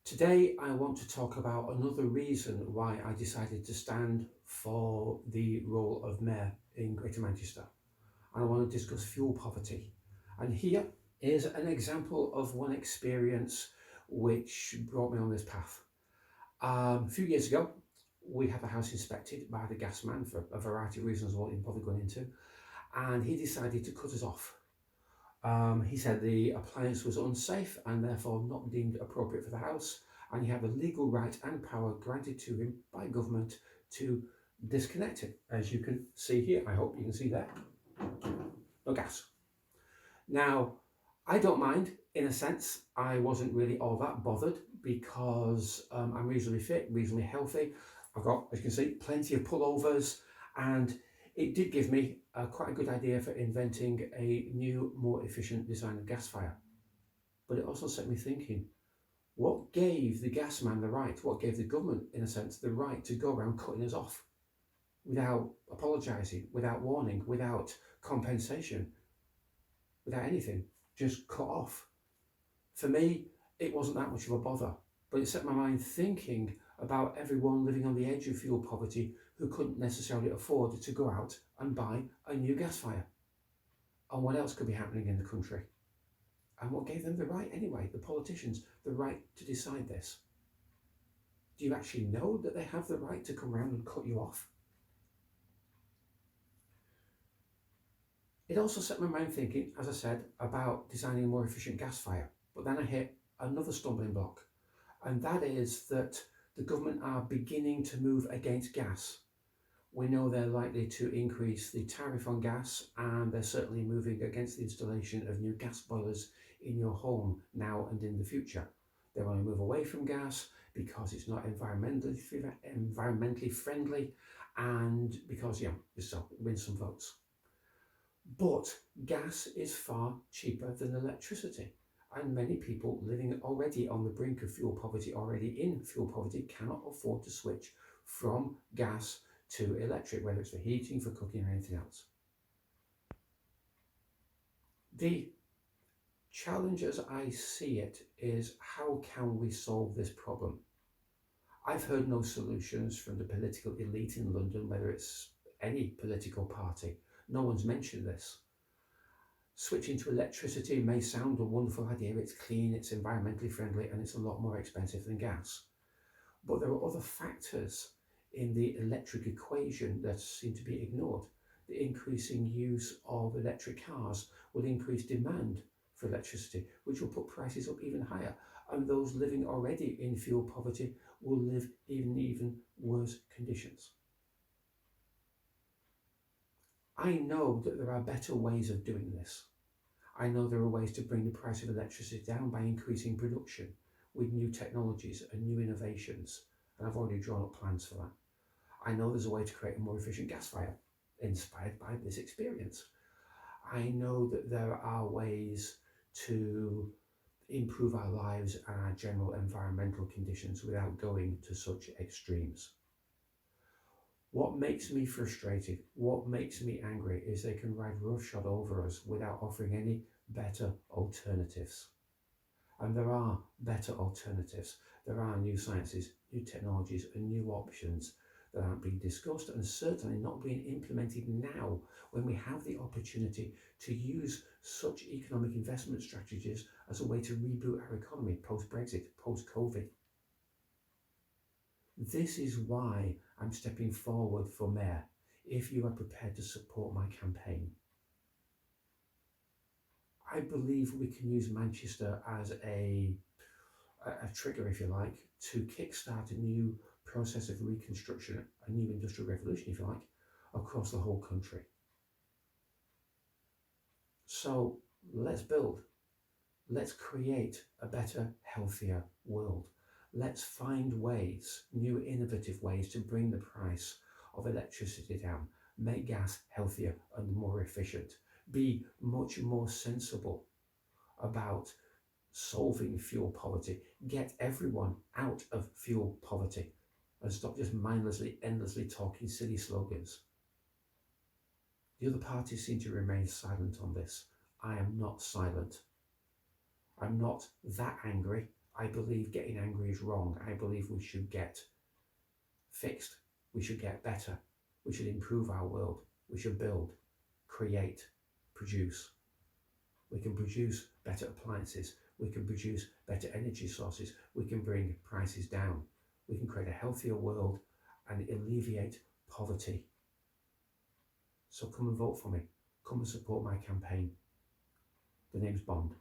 Today, I want to talk about another reason why I decided to stand for the role of Mayor in Greater Manchester. And I want to discuss fuel poverty. And here is an example of one experience which brought me on this path. A few years ago, we had the house inspected by the gas man for a variety of reasons I won't bother going into, and he decided to cut us off. He said the appliance was unsafe and therefore not deemed appropriate for the house, and he had the legal right and power granted to him by government to disconnect it. As you can see here, I hope you can see that. No gas. Now, I don't mind, in a sense. I wasn't really all that bothered because I'm reasonably fit, reasonably healthy. I've got, as you can see, plenty of pullovers, and it did give me quite a good idea for inventing a new, more efficient design of gas fire. But it also set me thinking, what gave the gas man the right, what gave the government, in a sense, the right to go around cutting us off without apologising, without warning, without compensation, without anything, just cut off? For me, it wasn't that much of a bother, but it set my mind thinking about everyone living on the edge of fuel poverty who couldn't necessarily afford to go out and buy a new gas fire. And what else could be happening in the country? And what gave them the right anyway, the politicians, the right to decide this? Do you actually know that they have the right to come around and cut you off? It also set my mind thinking, as I said, about designing a more efficient gas fire. But then I hit another stumbling block, and that is that the government are beginning to move against gas. We know they're likely to increase the tariff on gas, and they're certainly moving against the installation of new gas boilers in your home now and in the future. They want to move away from gas because it's not environmentally friendly, and because, just so win some votes. But gas is far cheaper than electricity, and many people living already on the brink of fuel poverty, already in fuel poverty, cannot afford to switch from gas to electric, whether it's for heating, for cooking, or anything else. The challenge as I see it is, how can we solve this problem? I've heard no solutions from the political elite in London, whether it's any political party. No one's mentioned this. Switching to electricity may sound a wonderful idea. It's clean, it's environmentally friendly, and it's a lot more expensive than gas. But there are other factors in the electric equation that seem to be ignored. The increasing use of electric cars will increase demand for electricity, which will put prices up even higher. And those living already in fuel poverty will live in even worse conditions. I know that there are better ways of doing this. I know there are ways to bring the price of electricity down by increasing production with new technologies and new innovations, and I've already drawn up plans for that. I know there's a way to create a more efficient gas fire inspired by this experience. I know that there are ways to improve our lives and our general environmental conditions without going to such extremes. What makes me frustrated, what makes me angry, is they can ride roughshod over us without offering any better alternatives. And there are better alternatives. There are new sciences, new technologies, and new options that aren't being discussed, and certainly not being implemented now, when we have the opportunity to use such economic investment strategies as a way to reboot our economy post-Brexit, post-COVID. This is why I'm stepping forward for mayor, if you are prepared to support my campaign. I believe we can use Manchester as a trigger, if you like, to kickstart a new process of reconstruction, a new industrial revolution, if you like, across the whole country. So let's build. Let's create a better, healthier world. Let's find ways, new innovative ways, to bring the price of electricity down, make gas healthier and more efficient, be much more sensible about solving fuel poverty, get everyone out of fuel poverty, and stop just mindlessly, endlessly talking silly slogans. The other parties seem to remain silent on this. I am not silent. I'm not that angry. I believe getting angry is wrong. I believe we should get fixed. We should get better. We should improve our world. We should build, create, produce. We can produce better appliances. We can produce better energy sources. We can bring prices down. We can create a healthier world and alleviate poverty. So come and vote for me. Come and support my campaign. The name's Bond.